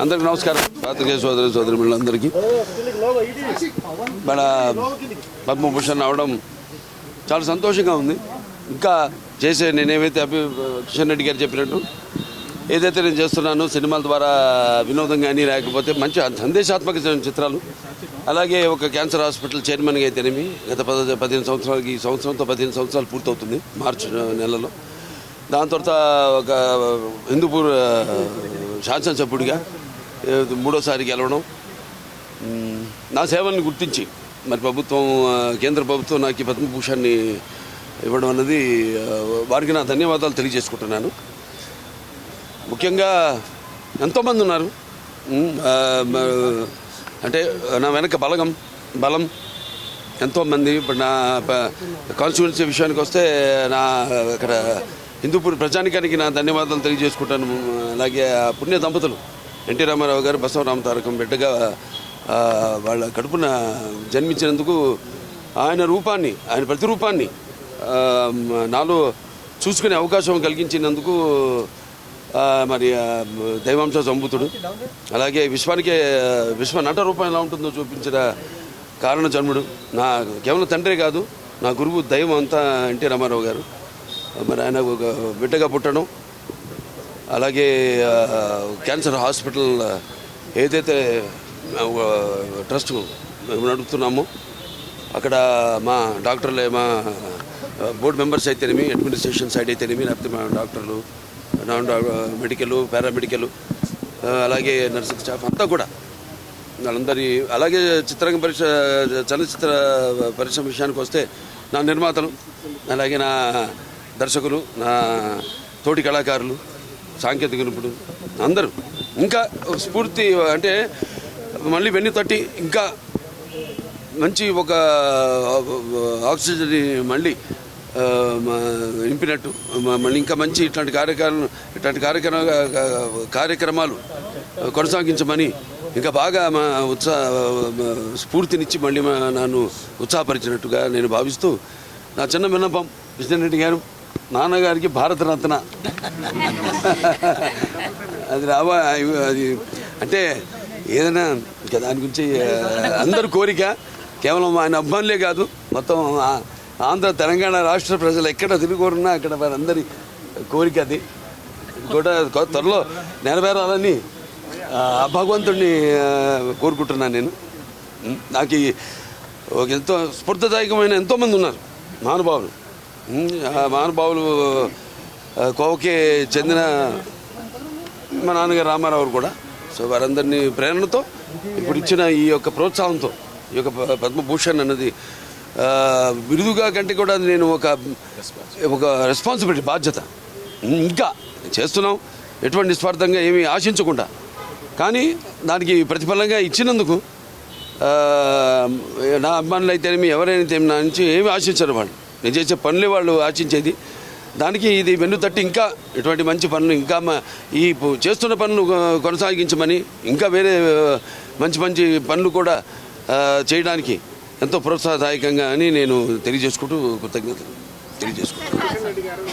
అందరికి నమస్కారం. పాత్రికేయ సోదరి సోదరిమణులందరికీ మన పద్మభూషణ్ అవడం చాలా సంతోషంగా ఉంది. ఇంకా చేసే నేనేమైతే కిషన్ రెడ్డి గారు చెప్పినట్టు ఏదైతే నేను చేస్తున్నానో సినిమాల ద్వారా వినోదం కానీ లేకపోతే మంచి సందేశాత్మక చిత్రాలు, అలాగే ఒక క్యాన్సర్ హాస్పిటల్ చైర్మన్గా అయితేనేమి గత 15 సంవత్సరాలకి ఈ సంవత్సరంతో 15 సంవత్సరాలు పూర్తవుతుంది మార్చి నెలలో. దాని తర్వాత ఒక హిందూపూర్ శాసనసభ్యుడిగా 3వ గెలవడం, నా సేవల్ని గుర్తించి మరి ప్రభుత్వం కేంద్ర ప్రభుత్వం నాకు ఈ పద్మభూషణ్ని ఇవ్వడం అన్నది వారికి నా ధన్యవాదాలు తెలియజేసుకుంటున్నాను. ముఖ్యంగా ఎంతోమంది ఉన్నారు, అంటే నా వెనక బలం ఎంతోమంది. ఇప్పుడు నా కాన్స్టిట్యున్సీ విషయానికి వస్తే నా అక్కడ హిందూపూర్ ప్రజానికానికి నా ధన్యవాదాలు తెలియజేసుకుంటాను. అలాగే పుణ్య దంపతులు ఎన్టీ రామారావు గారు బసవరామ తారకం బిడ్డగా వాళ్ళ కడుపున జన్మించినందుకు ఆయన ప్రతిరూపాన్ని నాలో చూసుకునే అవకాశం కలిగించినందుకు మరి దైవాంశ సంభూతుడు, అలాగే విశ్వ నట రూపం ఎలా ఉంటుందో చూపించిన కారణ జన్ముడు, నా కేవలం తండ్రే కాదు నా గురువు దైవం అంతా ఎన్టీ రామారావు గారు. మరి ఆయన ఒక బిడ్డగా పుట్టడం, అలాగే క్యాన్సర్ హాస్పిటల్ ఏదైతే ట్రస్ట్ నడుపుతున్నామో అక్కడ మా డాక్టర్లే, మా బోర్డు మెంబర్స్ అయితేనేమి, అడ్మినిస్ట్రేషన్ సైడ్ అయితేనేమి, లేకపోతే మా డాక్టర్లు, మెడికల్, పారామెడికల్, అలాగే నర్సింగ్ స్టాఫ్ అంతా కూడా వాళ్ళందరి, అలాగే చలనచిత్ర పరిశ్రమ విషయానికి వస్తే నా నిర్మాతలు, అలాగే నా దర్శకులు, నా తోటి కళాకారులు, సాంకేతిక నిపుణులు అందరూ ఇంకా స్ఫూర్తి, అంటే మళ్ళీ వెన్ను తట్టి ఇంకా మంచి ఒక ఆక్సిజన్ మళ్ళీ నింపినట్టు, మళ్ళీ ఇంకా మంచి ఇట్లాంటి కార్యక్రమాలు కొనసాగించమని ఇంకా బాగా మా స్ఫూర్తినిచ్చి మళ్ళీ నన్ను ఉత్సాహపరిచినట్టుగా నేను భావిస్తూ నా చిన్న విన్నపం, కిషన్ రెడ్డి గారు నాన్నగారికి భారతరత్న అది అంటే ఏదైనా ఇంకా దాని గురించి అందరి కోరిక, కేవలం ఆయన అభిమానులే కాదు మొత్తం ఆంధ్ర తెలంగాణ రాష్ట్ర ప్రజలు ఎక్కడ తిరుగురున్నా అక్కడ వారందరి కోరిక అది కూడా త్వరలో నెరవేరాలని భగవంతుడిని కోరుకుంటున్నాను. నేను నాకు ఎంతో స్ఫూర్తిదాయకమైన ఎంతోమంది ఉన్నారు మహానుభావులు. మహానుభావులు కోవకే చెందిన మా నాన్నగారు రామారావు కూడా. సో వారందరినీ ప్రేరణతో ఇప్పుడు ఇచ్చిన ఈ యొక్క ప్రోత్సాహంతో ఈ యొక్క పద్మభూషణ్ అన్నది బిరుదుగా కంటే కూడా నేను ఒక రెస్పాన్సిబిలిటీ, బాధ్యత ఇంకా చేస్తున్నాం, ఎటువంటి నిస్వార్థంగా ఏమీ ఆశించకుండా. కానీ దానికి ప్రతిఫలంగా ఇచ్చినందుకు నా అభిమానులు అయితేనేమి ఎవరైనా నా నుంచి ఏమి ఆశించరు. వాళ్ళు నేను చేసే పనులే వాళ్ళు ఆశించేది. దానికి ఇది వెన్ను తట్టి ఇంకా ఇటువంటి మంచి పనులు, ఇంకా ఈ చేస్తున్న పనులు కొనసాగించమని, ఇంకా వేరే మంచి పనులు కూడా చేయడానికి ఎంతో ప్రోత్సాహదాయకంగా అని నేను కృతజ్ఞతలు తెలియజేసుకుంటున్నాను.